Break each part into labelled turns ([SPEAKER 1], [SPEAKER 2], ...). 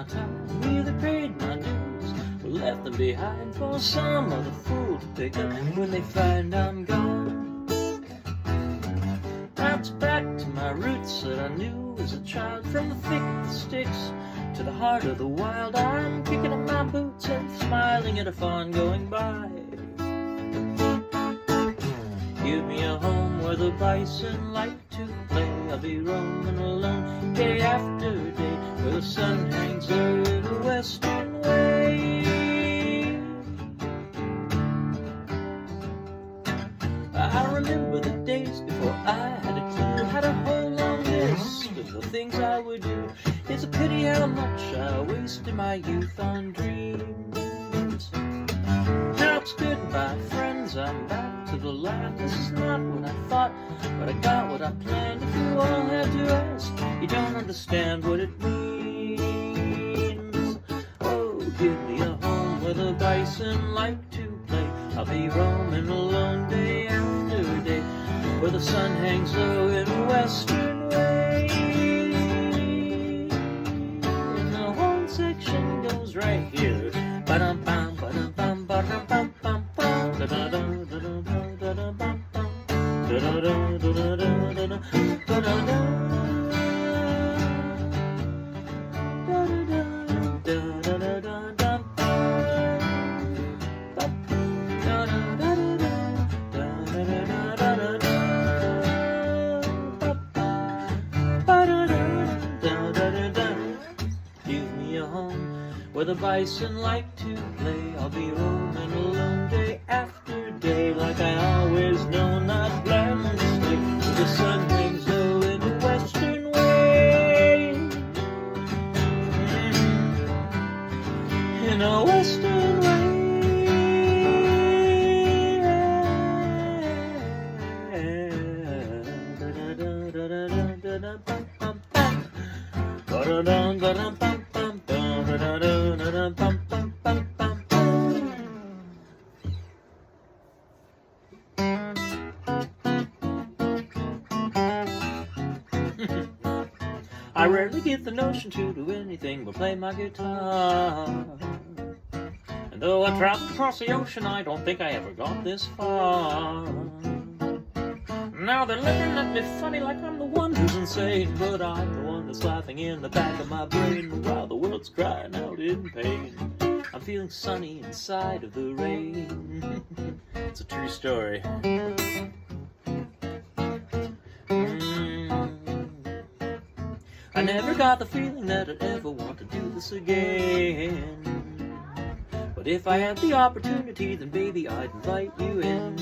[SPEAKER 1] time, either paid my dues or left them behind for some other fool to pick up when they find I'm gone. Now it's back to my roots that I knew as a child, from the thick of the sticks to the heart of the wild. I'm kicking up my boots and smiling at a fawn going by. Give me a home where the bison like to play. I'll be roaming alone day after day, where the sun hangs low in the western way. I remember the days before I had a clue, had a whole long list of the things I would do. It's a pity how much I wasted my youth on dreams. Now it's goodbye, friends, I'm back to the land. This is not what I thought, but I got what I planned. If you all had to ask, you don't understand what it means. Oh, give me a home where the bison like to play. I'll be roaming alone day after day, where the sun hangs low in a western way. And the whole section goes right here. Ba-dum-bum, ba-dum-bum, ba-dum-bum, bum, bum, da-da-dum, da-dum, da-dum, bum, bum, da-da-dum, da-da-dum, da-dum, da-da-dum. Where the bison like to play, I'll be roaming alone day after day, like I always know, not plan to stay. Where the sun hangs low in the western way, in a western way. I rarely get the notion to do anything but play my guitar. And though I traveled across the ocean, I don't think I ever got this far. Now they're looking at me funny like I'm the one who's insane, but I'm the one that's laughing in the back of my brain while the world's crying out in pain. I'm feeling sunny inside of the rain. It's a true story. I never got the feeling that I'd ever want to do this again. But if I had the opportunity, then baby, I'd invite you in.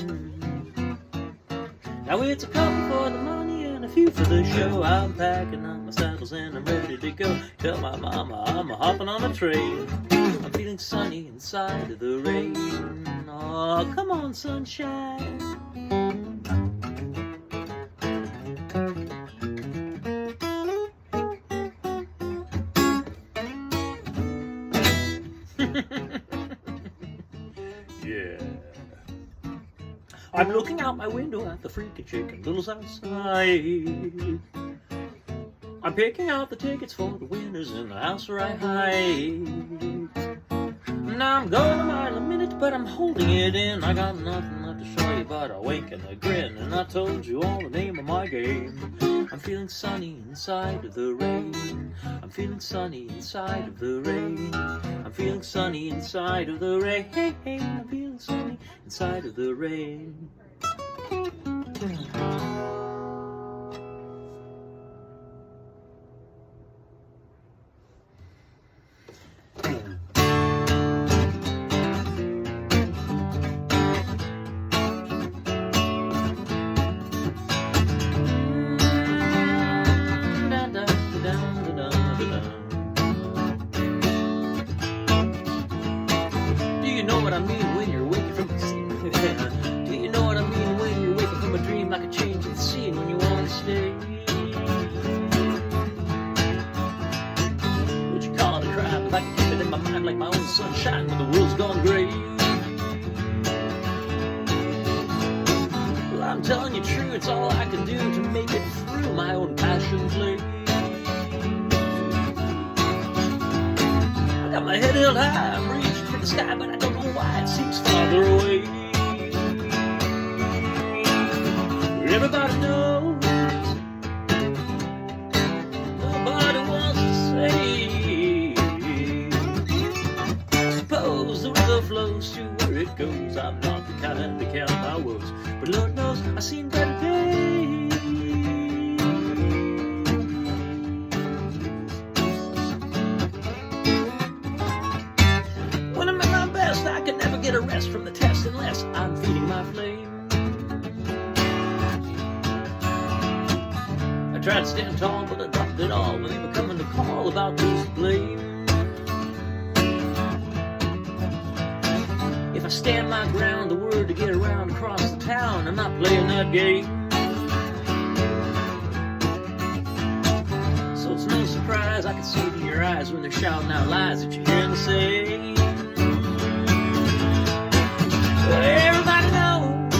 [SPEAKER 1] Now it's a couple for the money and a few for the show. I'm packing up my saddles and I'm ready to go. Tell my mama I'm hopping on a train. I'm feeling sunny inside of the rain. Oh, come on, sunshine. Yeah. I'm looking out my window at the freaking chicken littles outside. I'm picking out the tickets for the winners in the house where I hide. Now I'm going a mile a minute, but I'm holding it in. I got nothing left to show you but a wink and a grin, and I told you all the name of my game. I'm feeling sunny inside of the rain. I'm feeling sunny inside of the rain. I'm feeling sunny inside of the rain. I'm feeling sunny inside of the rain. Do you know what I mean when you're waking from a dream? Do you know what I mean when you're waking from a dream, like a change of the scene when you want to stay? Would you call it a crime if I can keep it in my mind like my own sunshine when the world's gone gray? Well, I'm telling you true, it's all I can do to make it through my own passion play. Got my head held high, I'm reaching for the sky, but I don't know why it seems farther away. Everybody knows, nobody wants to say. Suppose the river flows to where it goes. I'm not the kind to count my woes, but Lord knows I've seen better days. When I'm at my best, I can never get a rest from the test unless I'm feeding my flame. I tried to stand tall, but I dropped it all when they were coming to call about those to blame. If I stand my ground, the word to get around across the town, I'm not playing that game. So it's no surprise I can see it in your eyes when they're shouting out lies that you're hearing to say. Everybody knows,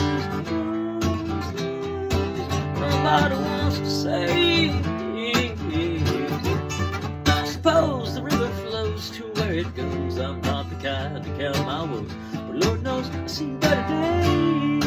[SPEAKER 1] nobody wants to say. I suppose the river flows to where it goes. I'm not the kind to count my woes, but Lord knows I've seen better days.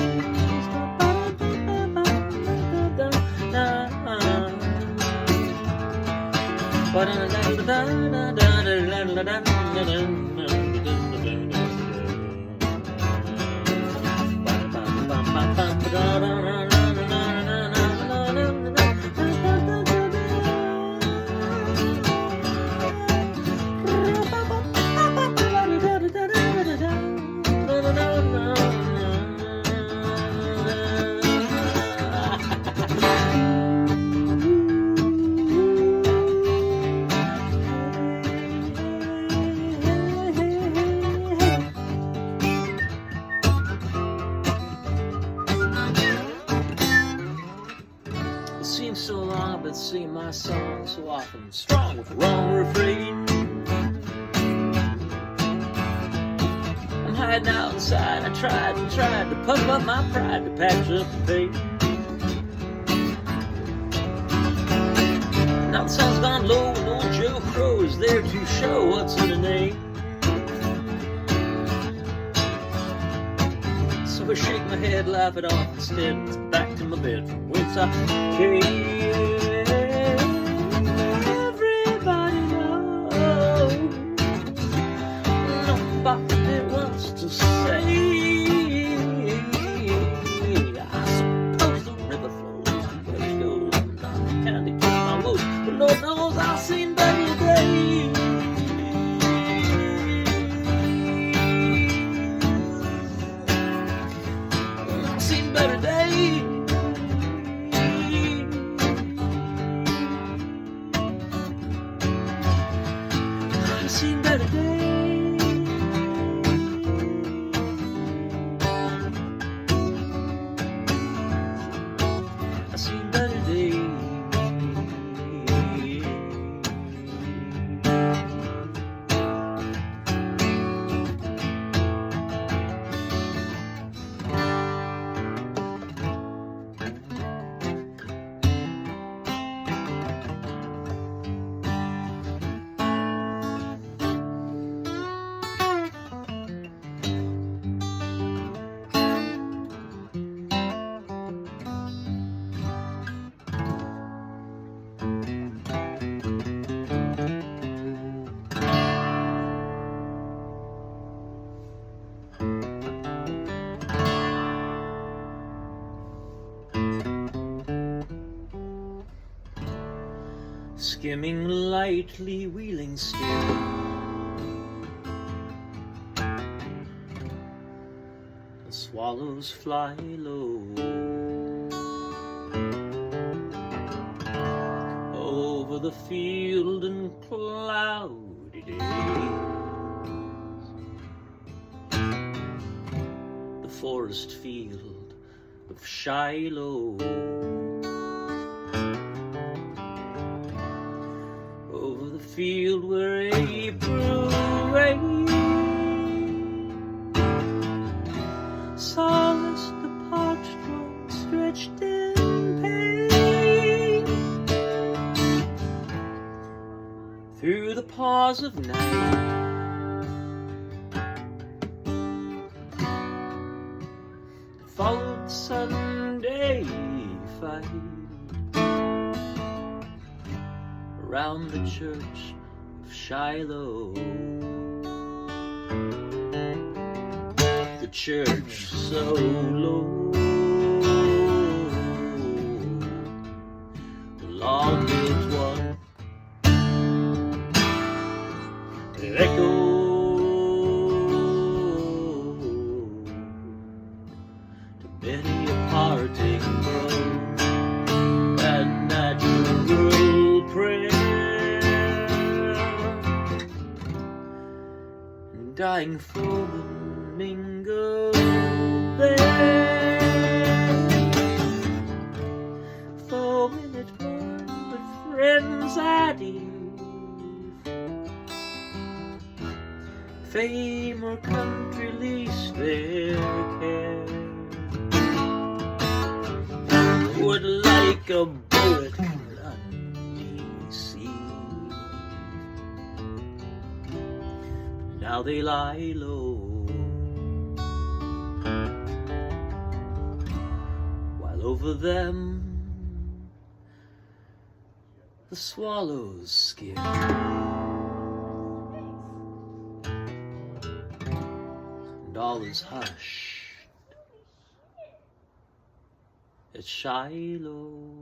[SPEAKER 1] So long I've been singing my song so often, strong with the wrong refrain. I'm hiding out inside, I tried to puff up my pride to patch up the pain. Now the sun's gone low and old Joe Crow is there to show what's in the name. So I shake my head, laugh it off instead, it's back to my bed from whence I came. Everybody knows, nobody wants to say. I suppose the river flows where it goes. I'm not the kind to keep my woes, but Lord knows I've seen better days. I've seen better days. I've seen better days. I've seen better days. Skimming lightly, wheeling still, the swallows fly low over the field and cloudy days. The forest field of Shiloh, over the field where April rain solaced the parched one stretched in pain. Through the pause of night followed the Sunday fight around the church of Shiloh. The church so low, the long-lived one, it echoed to many a parting groan and natural prayer. Dying foemen mingle there, foemen at morn, but friends at eve. Fame or country least their care, would like a bullet undeceive. Now they lie low, while over them the swallows skim, and all is hushed at Shiloh.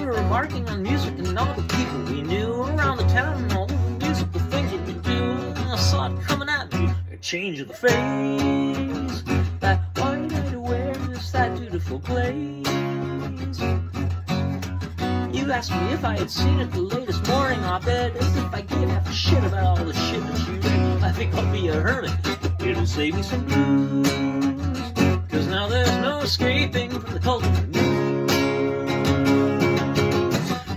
[SPEAKER 1] Remarking on music and all the people we knew around the town and all the musical things that we do. And I saw it coming at me, a change of the phase, that wide-eyed awareness, that dutiful glaze. You asked me if I had seen it the latest morning op-ed, as if I gave half a shit about all the shit that you read. I think I'll be a hermit, it'll save me some blues, 'cause now there's no escaping from the cult of the news.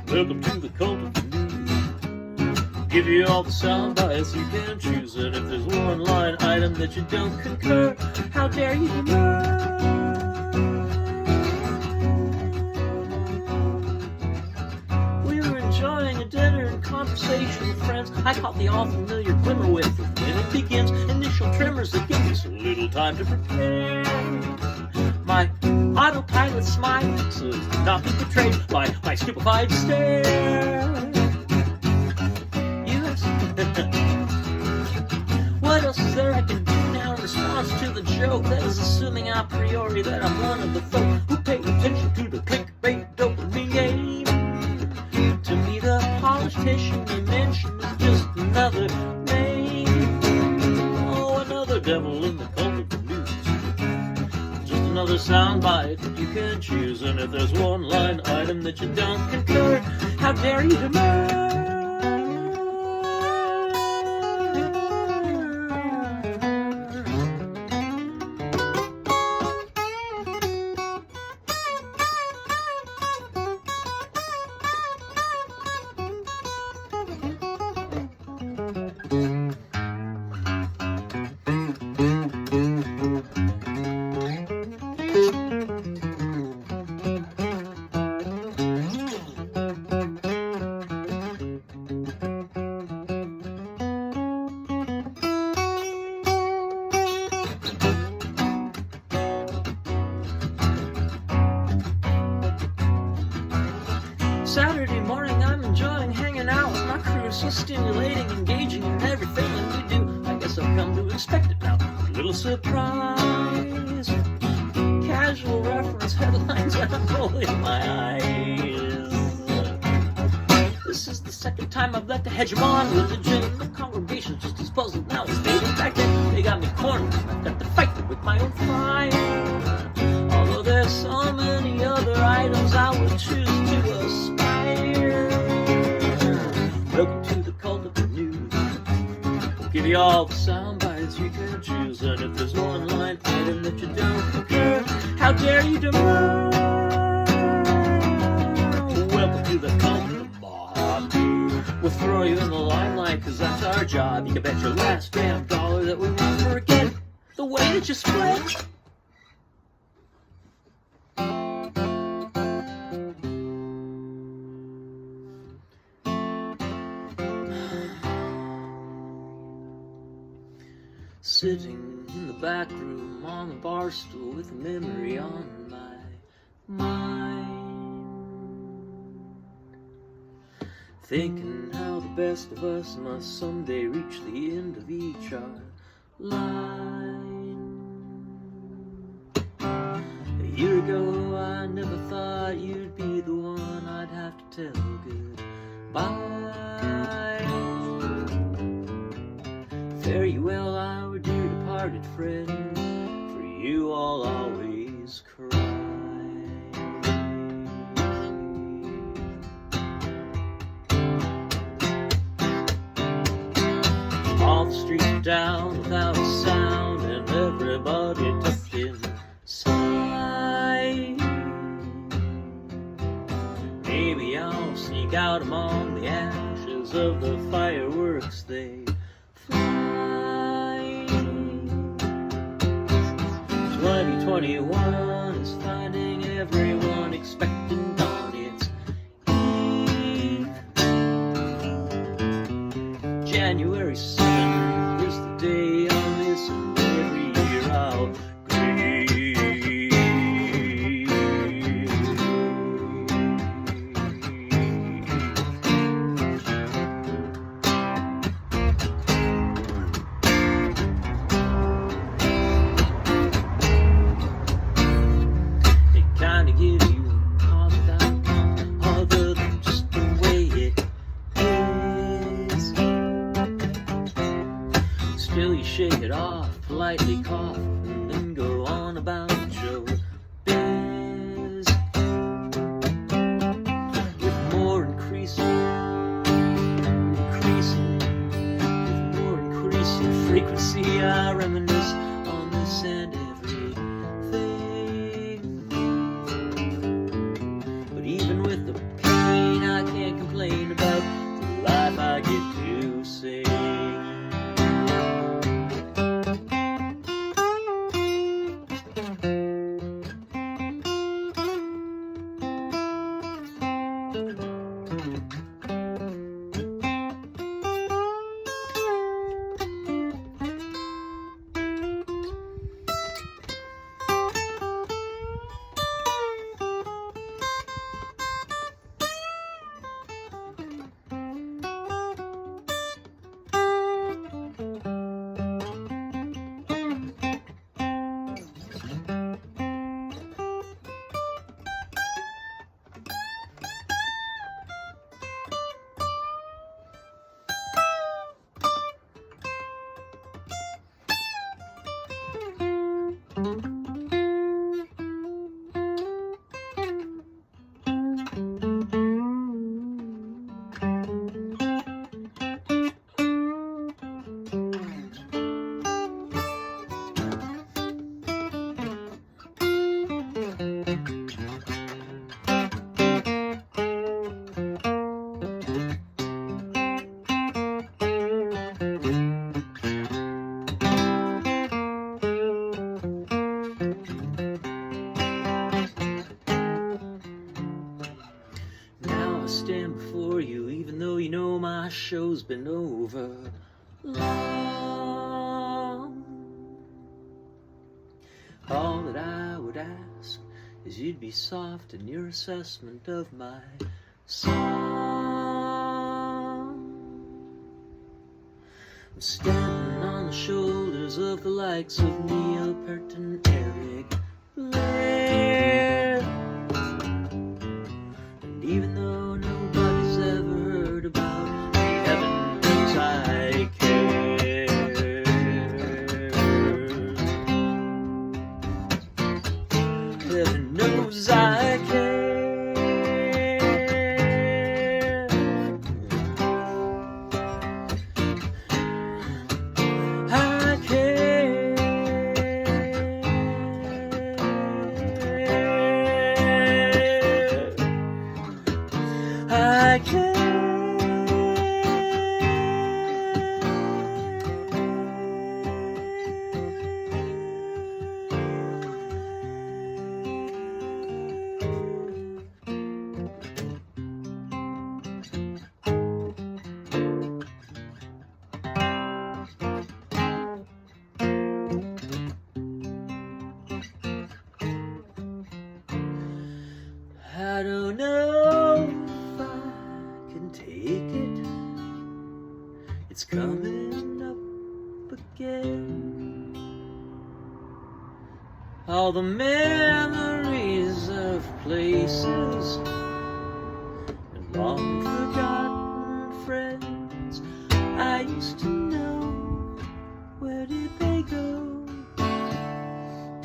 [SPEAKER 1] Welcome to the cult of the news. Give you all the sound bites you can choose, and if there's one line item that you don't concur, how dare you demur? We were enjoying a dinner and conversation with friends. I caught the all-familiar glimmer whiff of when it begins. Initial tremors that give me so little time to prepare. My autopilot smile so as to not be betrayed by my stupefied stare. You ask, what else is there I can do now in response to the joke that is assuming a priori that I'm one of the folk who pay attention to the clickbait dopamine game? To me, the politician you mentioned is just another name. Oh, another devil in the cult of the news. Another soundbite that you can choose, and if there's one line item that you don't concur, how dare you demur? Saturday morning, I'm enjoying hanging out with my crew. So stimulating, engaging in everything that we do. I guess I've come to expect it now. A little surprise. Casual reference headlines, and I'm rolling my eyes. This is the second time I've let the hegemon religion. The congregation's just as puzzled now as they did back then. They got me cornered. I've got to fight them with my own fire. Although there's so many other items I would choose to aspire. Welcome to the cult of the news. We'll give you all the sound bites you can choose, and if there's one line item that you don't concur, how dare you demur? Welcome to the cult of the mob. We'll throw you in the limelight, 'cause that's our job. You can bet your last damn dollar that we won't forget the way that you split. Sitting in the back room on the bar stool with a memory on my mind, thinking how the best of us must someday reach the end of each our line. A year ago I never thought you'd be the one I'd have to tell goodbye. Fare you well, our dear departed friend, for you I'll always cry. All the streets are down without a sound, and everybody tucked inside. Maybe I'll sneak out among the ashes of the fireworks they fly. 2021 is finding everyone expectant on its eve. January 7th is the day I'll miss, and every year I'll grieve. They kinda give you a confidant, other than just the way it is. Still you shake it off, politely cough, and then go on about your biz. With more increasing frequency, I reminisce on this and everything. But even with the pain, I can't complain about the life I get to sing. Stand before you, even though you know my show's been over long. All that I would ask is you'd be soft in your assessment of my song. I'm standing on the shoulders of the likes of Neil Peart and Eric Blair. And even though nobody's ever heard about me, heaven knows I care. Heaven knows I care. I care. again. All the memories of places and long forgotten friends I used to know. Where did they go?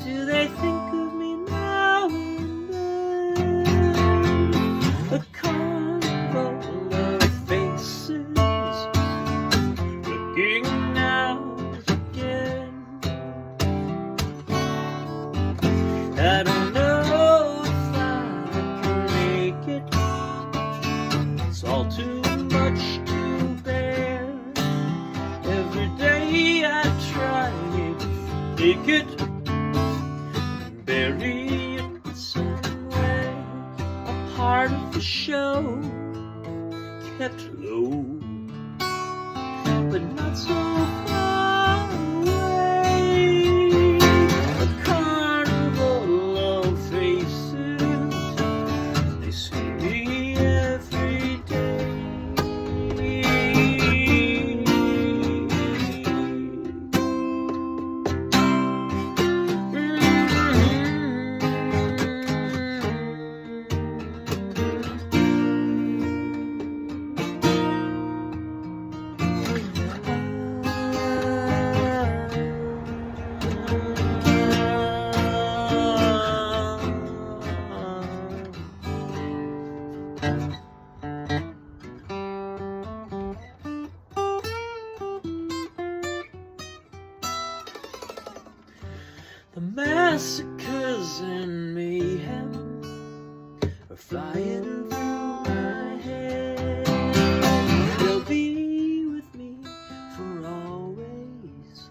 [SPEAKER 1] Do they think of me now and then? A carnival of faces looking out again. I don't know if I can make it. It's all too much to bear. Every day I try to take it and bury it somewhere. A part of the show kept low, but not so far away. A carnival of faces, they see me every day. The massacres and mayhem are flying through my head. They'll be with me for always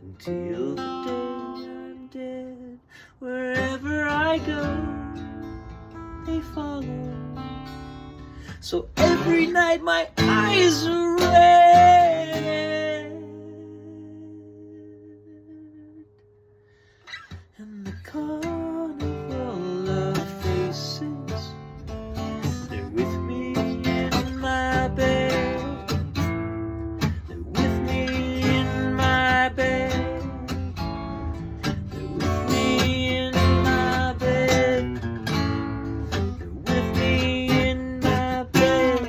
[SPEAKER 1] until the day I'm dead. Wherever I go, they follow. So every night my eyes are red. And the carnival of faces, they're with me in my bed. They're with me in my bed. They're with me in my bed. They're with me in my bed.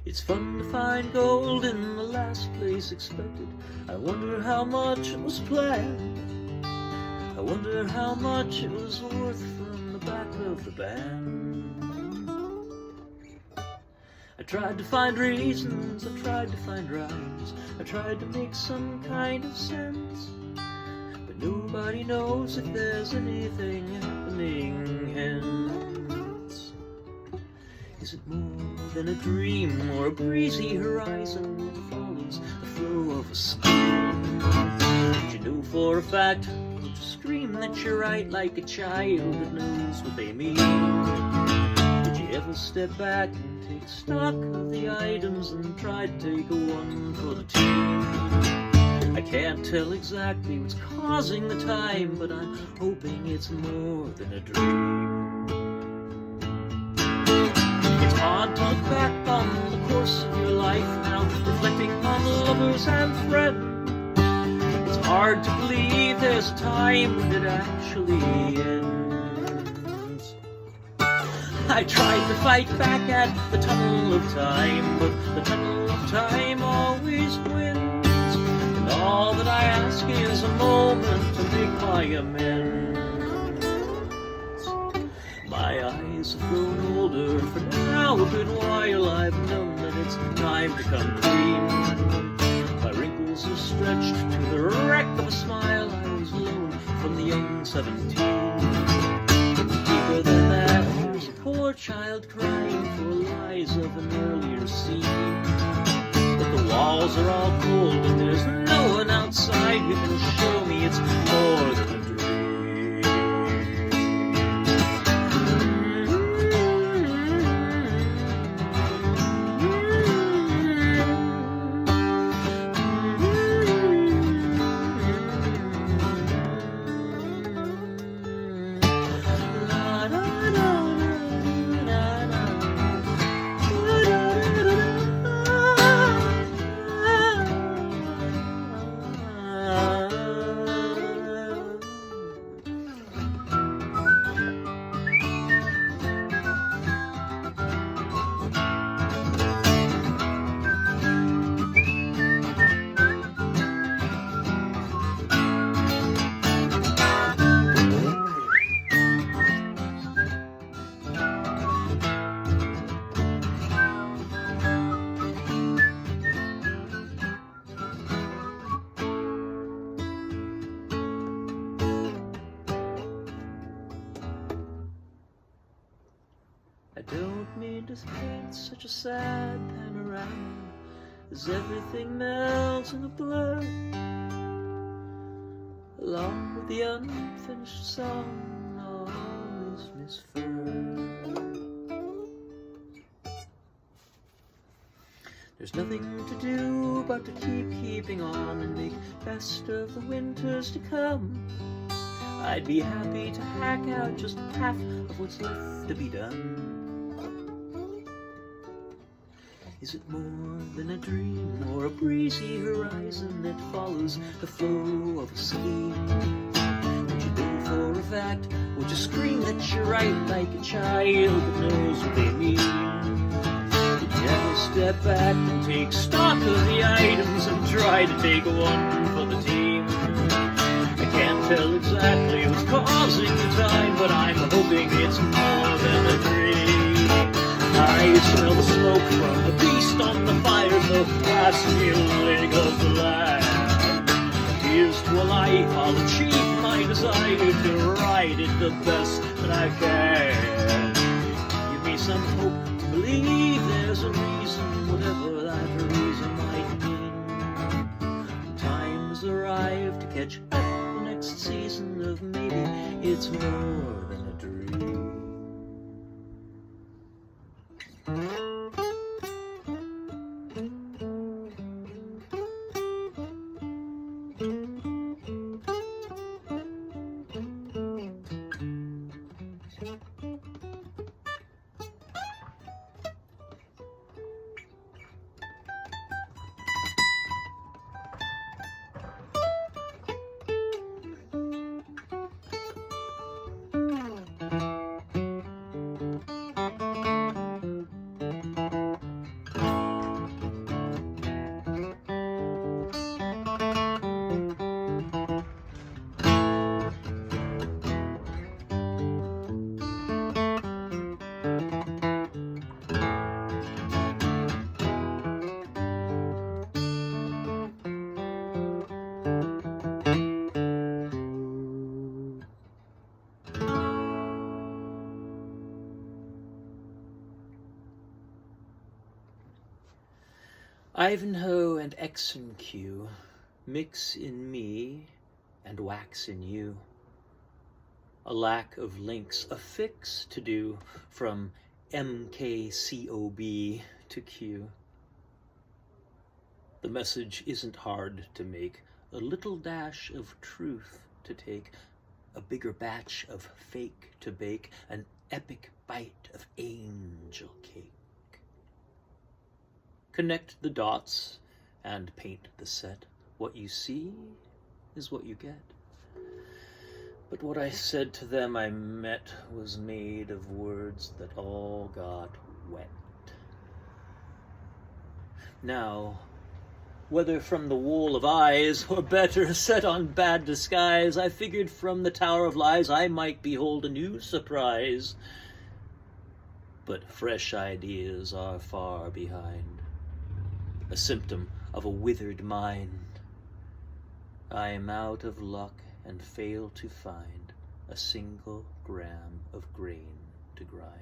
[SPEAKER 1] It's fun to find gold in the last place expected. I wonder how much it was planned. I wonder how much it was worth from the back of the band. I tried to find reasons, I tried to find rhymes, I tried to make some kind of sense, but nobody knows if there's anything happening hence. Is it more than a dream or a breezy horizon that follows the flow of a stream? Did you know for a fact, don't you scream that you're right like a child that knows what they mean? Did you ever step back and take stock of the items and try to take a one for the team? I can't tell exactly what's causing the time, but I'm hoping it's more than a dream. Hard to look back on the course of your life now, reflecting on the lovers and friends. It's hard to believe there's a time when it actually ends. I tried to fight back at the tunnel of time, but the tunnel of time always wins. And all that I ask is a moment to make my amends. My eyes have grown older for now a good while. I've known that it's time to come clean. My wrinkles are stretched to the wreck of a smile I was loaned from the young 17. Deeper than that, there's a poor child crying for lies of an earlier scene. But the walls are all cold and there's no one outside who can show me it's more than a dream. I don't mean to paint such a sad panorama as everything melts in a blur, along with the unfinished song always misheard. There's nothing to do but to keep keeping on and make best of the winters to come. I'd be happy to hack out just half of what's left to be done. Is it more than a dream or a breezy horizon that follows the flow of a scheme? Would you know for a fact? Would you scream that you're right like a child that knows what they mean? Would you ever step back and take stock of the items and try to take one for the team? I can't tell exactly what's causing the time, but I'm hoping it's more than a dream. I smell the smoke from the beast on the fire, the last feeling of the land. Here's to a life I'll achieve my desire to write it the best that I can. Give me some hope to believe there's a reason, whatever that reason might mean. Time has arrived to catch up the next season of maybe it's more than a dream. Ivanhoe and Exencue, mix in me and wax in you. A lack of links, a fix to do from MKCOB to Q. The message isn't hard to make, a little dash of truth to take, a bigger batch of fake to bake, an epic bite of angel cake. Connect the dots and paint the set. What you see is what you get. But what I said to them I met was made of words that all got wet. Now, whether from the wool of eyes, or better, set on bad disguise, I figured from the Tower of Lies I might behold a new surprise. But fresh ideas are far behind. A symptom of a withered mind. I am out of luck and fail to find a single gram of grain to grind.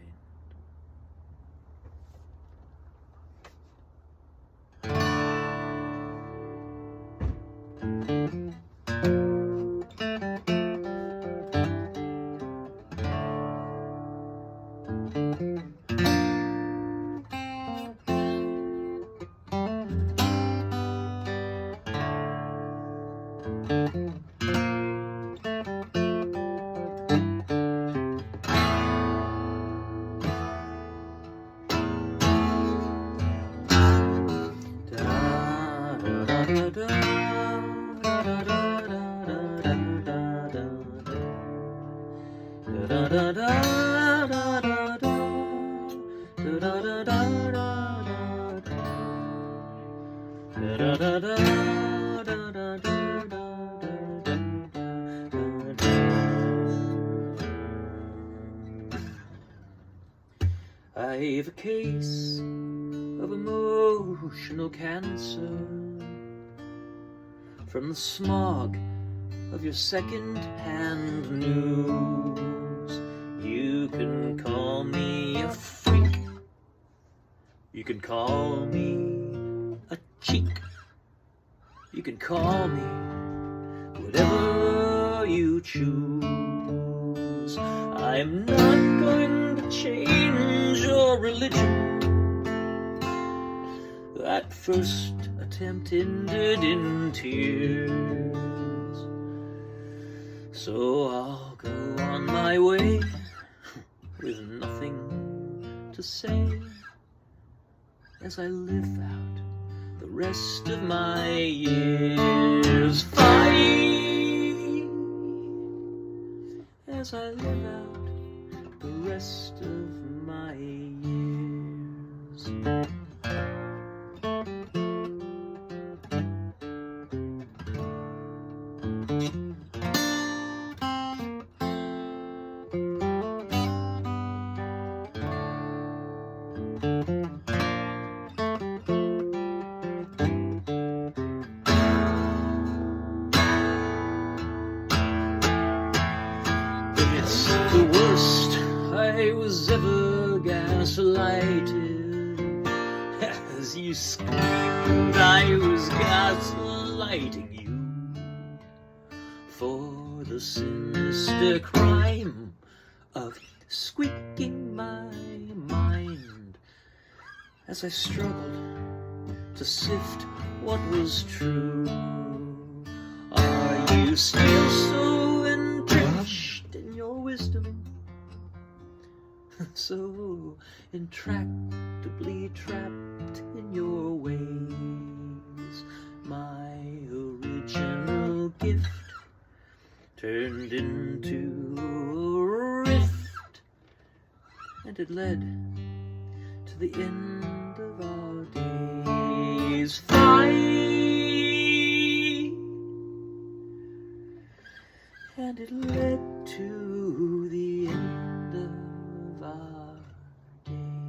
[SPEAKER 1] I've a case of emotional cancer from the smog of your second-hand news. You can call me a freak, you can call me a cheek, you can call me whatever you choose. I'm not going to change your religion. That first attempt ended in tears, so I'll go on my way with nothing to say as I live out the rest of my years. Fight as I live out the rest of my years. I was ever gaslighted. As you screamed, I was gaslighting you for the sinister crime of squeaking my mind as I struggled to sift what was true. Are you still so entrenched in your wisdom? So intractably trapped in your ways, my original gift turned into a rift, and it led to the end of our days. Fight, and it led to the end of our days.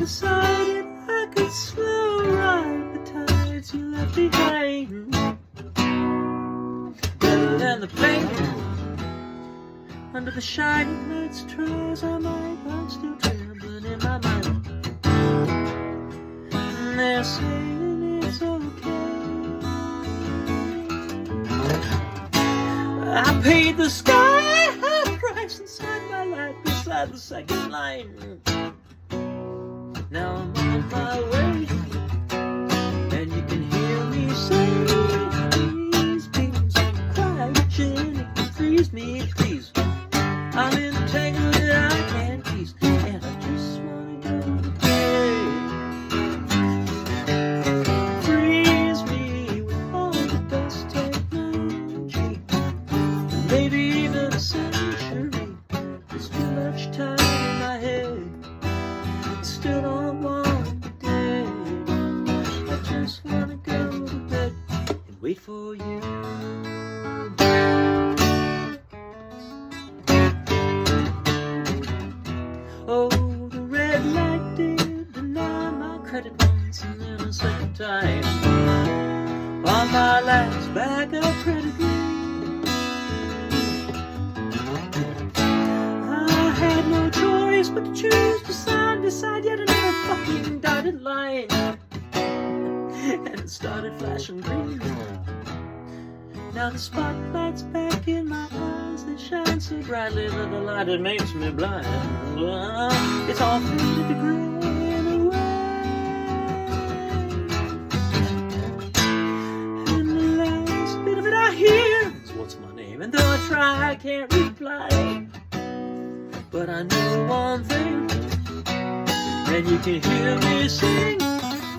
[SPEAKER 1] decided I could slow ride the tides you left behind. Better than the pain under the shining lights. Try as I might, I'm still trembling in my mind. And they're saying it's okay. I paid the sky high price inside my life beside the second line. Now I'm on my way, and you can hear me say, please, please, cry, Jenny, freeze me, please. I'm in a tangle that I can't tease, and I just wanna go to bed. Freeze me with all the best technology, maybe even a century. There's too much time in my head, still don't want to dead. I just wanna go to bed and wait for you. Oh, the red light did deny my credit once and then a second time. On my last bag of credit leave, I had no choice but to choose to sign beside yet another fucking dotted line. And it started flashing green. Now the spotlight's back in my eyes. They shine so brightly that the light, it makes me blind. It's all faded to gray and away. And the last bit of it I hear is, what's my name? And though I try, I can't reply. But I know one thing, and you can hear me sing.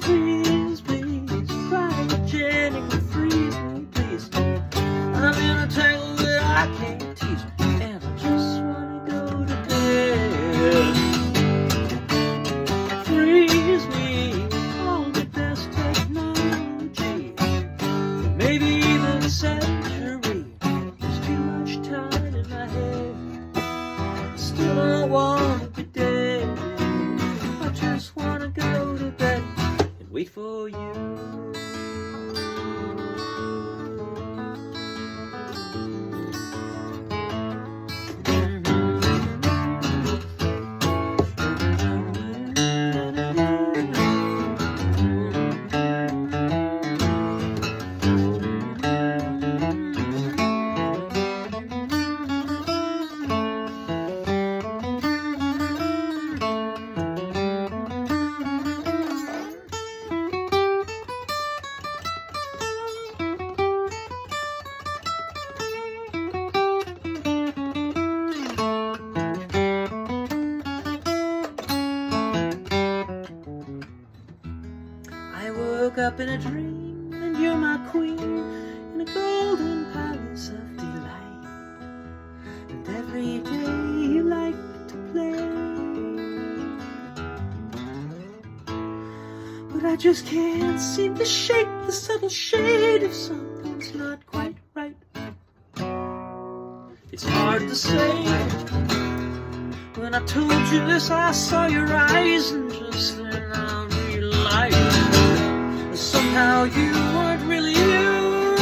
[SPEAKER 1] Please, please, cry, Jenny, freeze me, please. I'm in a tangle that I can't tease, and I just wanna go to bed. Freeze me with all the best technology, maybe even a century. There's too much time in my head, still don't want to be dead. I just wanna go to bed and wait for you. Up in a dream, and you're my queen in a golden palace of delight. And every day you like to play, but I just can't seem to shake the subtle shade of something's not quite right. It's hard to say. When I told you this, I saw your eyes, and just then I realized somehow you weren't really you.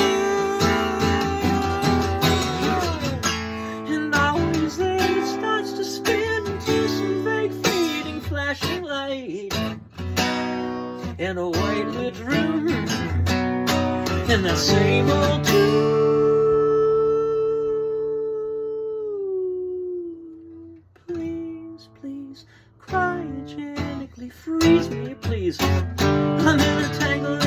[SPEAKER 1] And always then it starts to spin into some vague fading flashing light in a white lit room in that same old tune. Please, please, cryogenically freeze me, please. I'm in a tangle